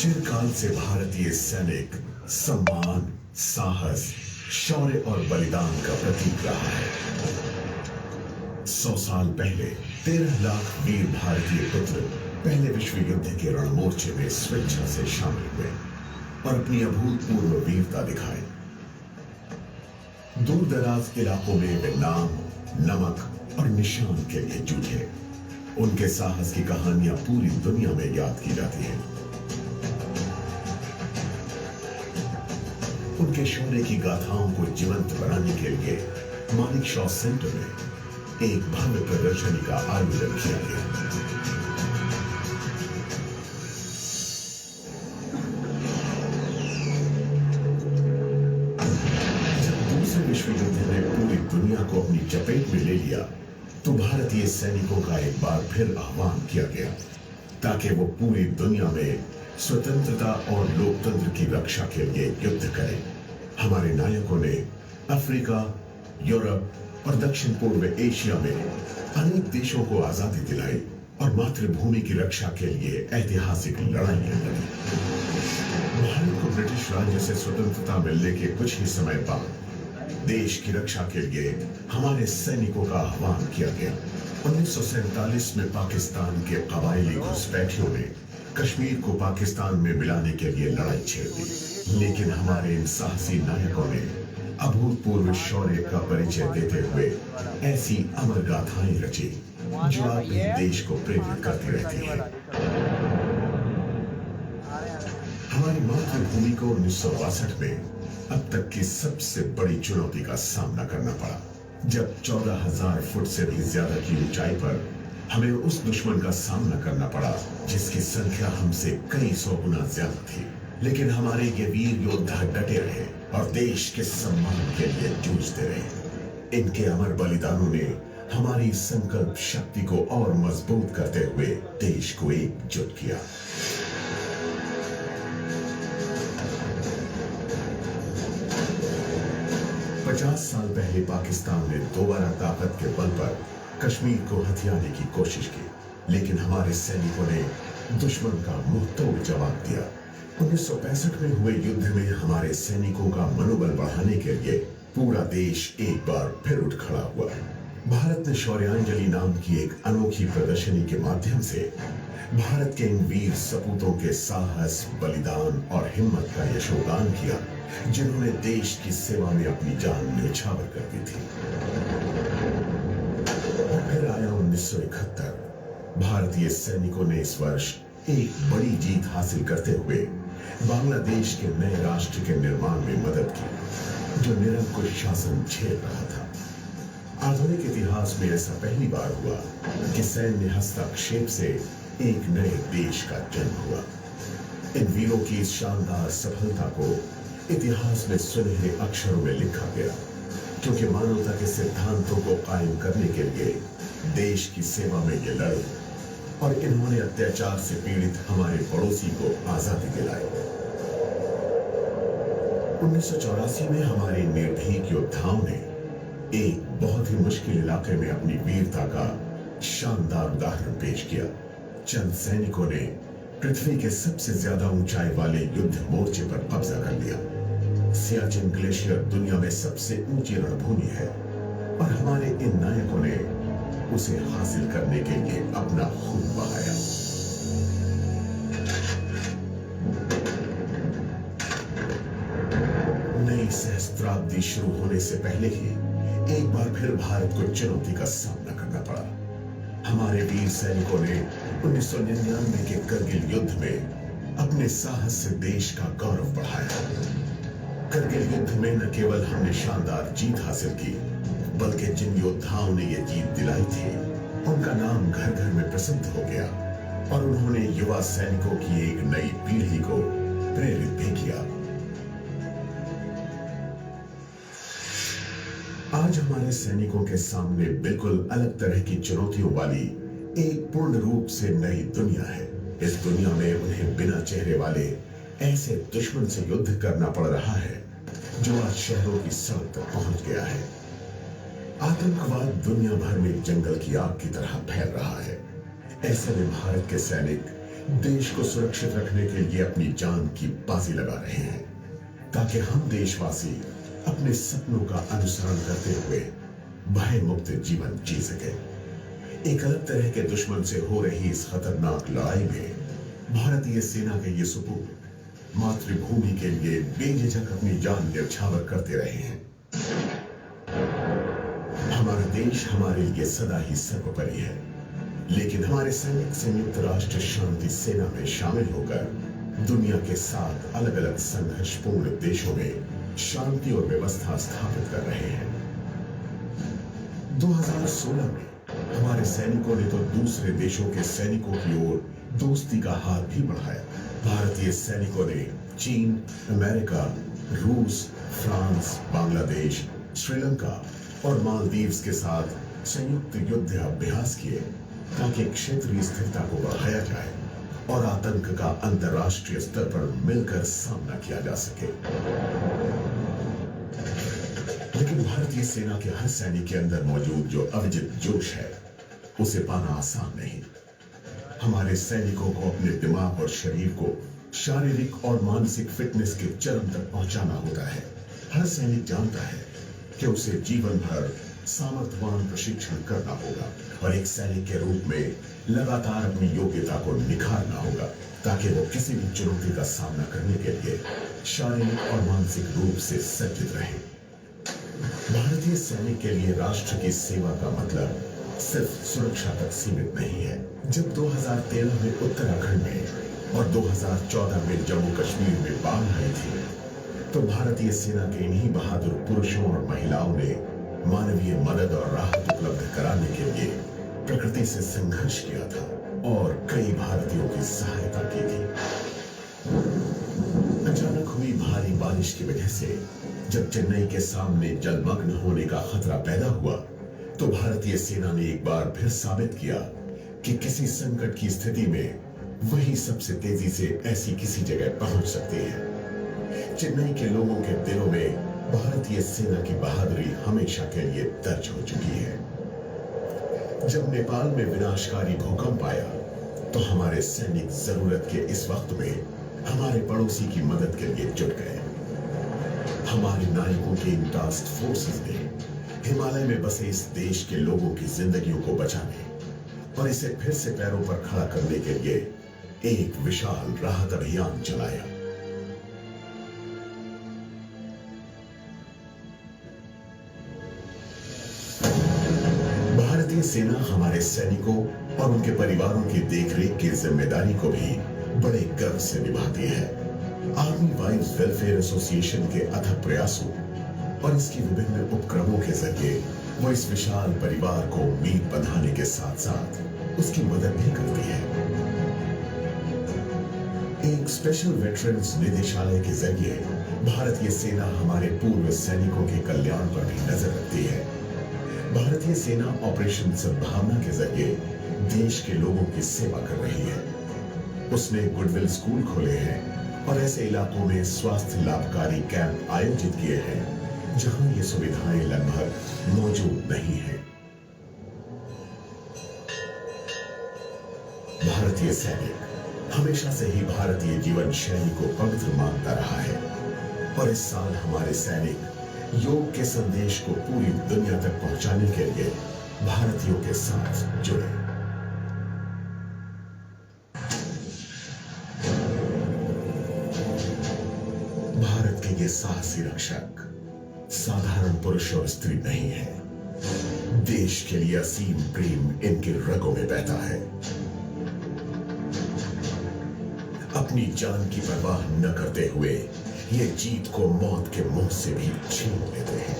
चिरकाल से भारतीय सैनिक सम्मान, साहस, शौर्य और बलिदान का प्रतीक रहा है। 100 साल पहले 13 लाख वीर भारतीय पुत्र पहले विश्व युद्ध के रणमोर्चे में स्वेच्छा से शामिल हुए और अपनी अभूतपूर्व वीरता दिखाई। दूर दराज इलाकों में वे नाम, नमक और निशान के लिए जूझे। उनके साहस की कहानियां पूरी दुनिया में याद की जाती हैं। उनके शौर्य की गाथाओं को जीवंत बनाने के लिए मानिक शॉ सेंटर में एक भव्य प्रदर्शनी का आयोजन किया गया। जब दूसरे विश्व युद्ध ने पूरी दुनिया को अपनी चपेट में ले लिया, तो भारतीय सैनिकों का एक बार फिर आह्वान किया गया ताकि वो पूरी दुनिया में स्वतंत्रता और लोकतंत्र की रक्षा के लिए युद्ध करें। हमारे नायकों ने अफ्रीका, यूरोप और दक्षिण पूर्व एशिया में अनेक देशों को आजादी दिलाई और मातृभूमि की रक्षा के लिए ऐतिहासिक लड़ाइयां लड़ी। भारत को ब्रिटिश राज्य से स्वतंत्रता मिलने के कुछ ही समय बाद देश की रक्षा के लिए हमारे सैनिकों का आह्वान किया गया। 1947 में पाकिस्तान के कबायली घुसपैठियों ने कश्मीर को पाकिस्तान में मिलाने के लिए लड़ाई छेड़ दी, लेकिन हमारे इन साहसी नायकों ने अभूतपूर्व शौर्य का परिचय देते हुए ऐसी अमर गाथाएं रची जो आज भी देश को प्रेरित करती रहती है। हमारी मातृभूमि को 1962 में अब तक की सबसे बड़ी चुनौती का सामना करना पड़ा, जब 14,000 फुट से भी ज्यादा की ऊंचाई पर हमें उस दुश्मन का सामना करना पड़ा जिसकी संख्या हमसे कई सौ गुना ज्यादा थी। लेकिन हमारे ये वीर योद्धा डटे रहे और देश के सम्मान के लिए जूझते रहे। इनके अमर बलिदानों ने हमारी संकल्प शक्ति को और मजबूत करते हुए देश को एकजुट किया। पचास साल पहले पाकिस्तान ने दोबारा ताकत के बल पर कश्मीर को हथियाने की कोशिश की, लेकिन हमारे सैनिकों ने दुश्मन का मुंह तोड़ जवाब दिया। 1965 में हुए युद्ध में हमारे सैनिकों का मनोबल बढ़ाने के लिए पूरा देश एक बार फिर उठ खड़ा हुआ। भारत ने शौर्यांजलि नाम की एक अनोखी प्रदर्शनी के माध्यम से भारत के इन वीर सपूतों के साहस, बलिदान और हिम्मत का यशोगान किया, जिन्होंने देश की सेवा में अपनी जान न्यौछावर कर दी थी। और फिर आया 1971। भारतीय सैनिकों ने इस वर्ष एक बड़ी जीत हासिल करते हुए बांग्लादेश के नए राष्ट्र के निर्माण में मदद की, जो निरंकुश शासन झेल रहा था। आधुनिक इतिहास में ऐसा पहली बार हुआ कि सैन्य हस्तक्षेप से एक नए देश का जन्म हुआ। इन वीरों की इस शानदार सफलता को इतिहास में सुनहरे अक्षरों में लिखा गया, क्योंकि मानवता के सिद्धांतों को कायम करने के लिए देश की सेवा में ये लड़े और इन्होंने अत्याचार से पीड़ित हमारे पड़ोसी को आजादी दिलाई। 1984 में हमारे निर्भीक योद्धाओं ने एक बहुत ही मुश्किल इलाके में अपनी वीरता का शानदार उदाहरण पेश किया। चंद सैनिकों ने पृथ्वी के सबसे ज्यादा ऊंचाई वाले युद्ध मोर्चे पर कब्जा कर लिया। सियाचिन ग्लेशियर दुनिया में सबसे ऊंची रणभूमि है और हमारे इन नायकों ने उसे हासिल करने के लिए अपना खून बहाया। नई सहस्त्राब्दी शुरू होने से पहले ही एक बार फिर भारत को चुनौती का सामना करना पड़ा। हमारे वीर सैनिकों ने 1999 के करगिल युद्ध में अपने साहस से देश का गौरव बढ़ाया। करगिल युद्ध में न केवल हमने शानदार जीत हासिल की, बल्कि जिन योद्धाओं ने ये जीत दिलाई थी, उनका नाम घर घर में प्रसिद्ध हो गया और उन्होंने युवा सैनिकों की एक नई पीढ़ी को प्रेरित भी किया। आज हमारे सैनिकों के सामने बिल्कुल अलग तरह की चुनौतियों वाली एक पूर्ण रूप से नई दुनिया है। इस दुनिया में उन्हें बिना चेहरे वाले ऐसे दुश्मन से युद्ध करना पड़ रहा है जो आज शहरों की सड़क तक पहुंच गया है। आतंकवाद दुनिया भर में जंगल की आग की तरह फैल रहा है। ऐसे में भारत के सैनिक देश को सुरक्षित रखने के लिए अपनी जान की बाजी लगा रहे हैं ताकि हम देशवासी अपने सपनों का अनुसरण करते हुए भय मुक्त जीवन जी सके। एक अलग तरह के दुश्मन से हो रही इस खतरनाक लड़ाई में भारतीय सेना के ये सुपूत मातृभूमि के लिए बेझिझक अपनी जान न्यौछावर करते रहे हैं। हमारा देश हमारे लिए सदा ही सर्वोपरि है, लेकिन हमारे सैनिक संयुक्त राष्ट्र शांति सेना में शामिल होकर दुनिया के 7 अलग अलग संघर्षपूर्ण देशों में शांति और व्यवस्था स्थापित कर रहे हैं। 2016 में हमारे सैनिकों ने तो दूसरे देशों के सैनिकों की ओर दोस्ती का हाथ भी बढ़ाया। भारतीय सैनिकों ने चीन, अमेरिका, रूस, फ्रांस, बांग्लादेश, श्रीलंका और मालदीव्स के साथ संयुक्त युद्ध अभ्यास किए ताकि क्षेत्रीय स्थिरता को बढ़ाया जाए और आतंक का अंतर्राष्ट्रीय स्तर पर मिलकर सामना किया जा सके। लेकिन भारतीय सेना के हर सैनिक के अंदर मौजूद जो अविजित जोश है, उसे पाना आसान नहीं। हमारे सैनिकों को अपने दिमाग और शरीर को शारीरिक और मानसिक फिटनेस के चरम तक पहुंचाना होता है। हर सैनिक जानता है कि उसे जीवन भर सामर्थ्यवान प्रशिक्षण करना होगा और एक सैनिक के रूप में लगातार अपनी योग्यता को निखारना होगा ताकि वो किसी भी चुनौती का सामना करने के लिए शारीरिक और मानसिक रूप से सज्जित रहे। भारतीय सैनिक के लिए राष्ट्र की सेवा का मतलब सिर्फ सुरक्षा तक सीमित नहीं है। जब 2013 में उत्तराखंड में और 2014 में जम्मू कश्मीर में बाढ़ आई थी, तो भारतीय सेना के इन्हीं बहादुर पुरुषों और महिलाओं ने मानवीय मदद और राहत उपलब्ध कराने के लिए प्रकृति से संघर्ष किया था और कई भारतीयों की सहायता की थी। अचानक हुई भारी बारिश की वजह से जब चेन्नई के सामने जलमग्न होने का खतरा पैदा हुआ, तो भारतीय सेना ने एक बार फिर साबित किया कि किसी संकट की स्थिति में वही सबसे तेजी से ऐसी किसी जगह पहुंच सकती है। चेन्नई के लोगों के दिलों में भारतीय सेना की बहादुरी हमेशा के लिए दर्ज हो चुकी है। जब नेपाल में विनाशकारी भूकंप आया, तो हमारे सैनिक जरूरत के इस वक्त में हमारे पड़ोसी की मदद के लिए जुट गए। हमारे नायकों के इन टास्क फोर्सेस ने हिमालय में बसे इस देश के लोगों की जिंदगियों को बचाने और इसे फिर से पैरों पर खड़ा करने के लिए एक विशाल राहत अभियान चलाया। भारतीय सेना हमारे सैनिकों और उनके परिवारों की देखरेख की जिम्मेदारी को भी बड़े गर्व से निभाती है। आर्मी वाइव्स वेलफेयर एसोसिएशन के अथक प्रयासों और इसकी विभिन्न उपक्रमों के जरिए वो इस विशाल परिवार को उम्मीद बंधाने के साथ साथ उसकी मदद भी करती है। एक स्पेशल वेटरन्स निदेशालय के जरिए भारतीय सेना हमारे पूर्व सैनिकों के कल्याण पर भी नजर रखती है। भारतीय सेना ऑपरेशन सद्भावना के जरिए देश के लोगों की सेवा कर रही है। उसने गुडविल स्कूल खोले हैं और ऐसे इलाकों में स्वास्थ्य लाभकारी कैंप आयोजित किए हैं जहां ये सुविधाएं लगभग मौजूद नहीं है। भारतीय सैनिक हमेशा से ही भारतीय जीवन शैली को पवित्र मानता रहा है और इस साल हमारे सैनिक योग के संदेश को पूरी दुनिया तक पहुंचाने के लिए भारतीयों के साथ जुड़े। भारत के ये साहसी रक्षक साधारण पुरुष और स्त्री नहीं है। देश के लिए असीम प्रेम इनके रगों में बहता है। अपनी जान की परवाह न करते हुए ये जीत को मौत के मुंह से भी छीन लेते हैं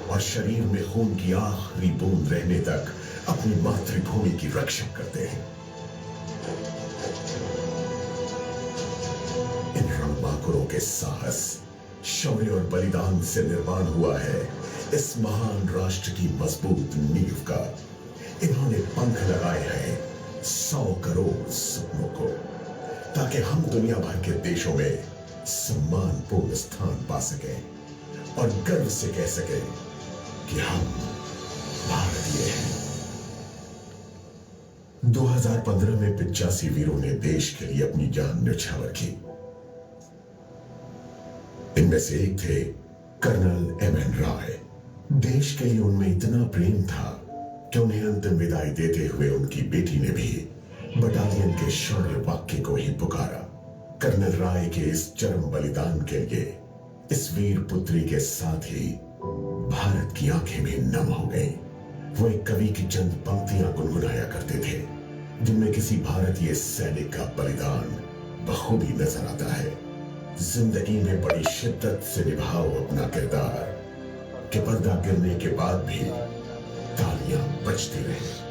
और शरीर में खून की आखिरी बूंद रहने तक अपनी मातृभूमि की रक्षा करते हैं। इन रणबांकुरों के साहस, शौर्य और बलिदान से निर्माण हुआ है इस महान राष्ट्र की मजबूत नींव का। इन्होंने पंख लगाए हैं 100 करोड़ सपनों को, ताकि हम दुनिया भर के देशों में सम्मानपूर्ण स्थान पा सके और गर्व से कह सके कि हम भारतीय हैं। 2015 में 85 वीरों ने देश के लिए अपनी जान न्यौछावर की। इनमें से एक थे कर्नल एमएन रॉय। देश के लिए उनमें इतना प्रेम था कि उन्हें अंतिम विदाई देते हुए उनकी बेटी ने भी बटालियन के शौर्य वाक्य को ही पुकारा। कर्नल रॉय के इस चरम बलिदान के लिए इस वीर पुत्री के साथ ही भारत की आंखें भी नम हो गईं। वो एक कवि की चंद पंक्तियां गुनगुनाया करते थे, जिनमें किसी भारतीय सैनिक का बलिदान बखूबी नजर आता है। जिंदगी में बड़ी शिद्दत से निभाओ अपना किरदार, कि पर्दा गिरने के बाद भी तालियां बजती रहे।